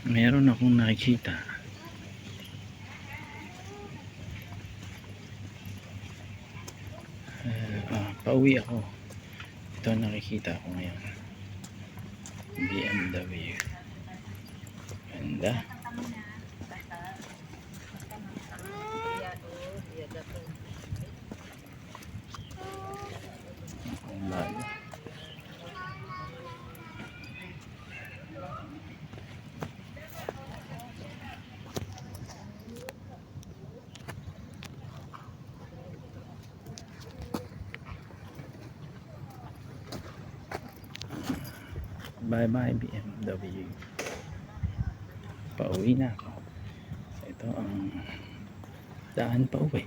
Meron akong nakikita. Pauwi ako. Ito ang nakikita ko ngayon. BMW. Ganda. Ang bago. Bye bye BMW. Pauwi na ako. Ito ang daan pauwi.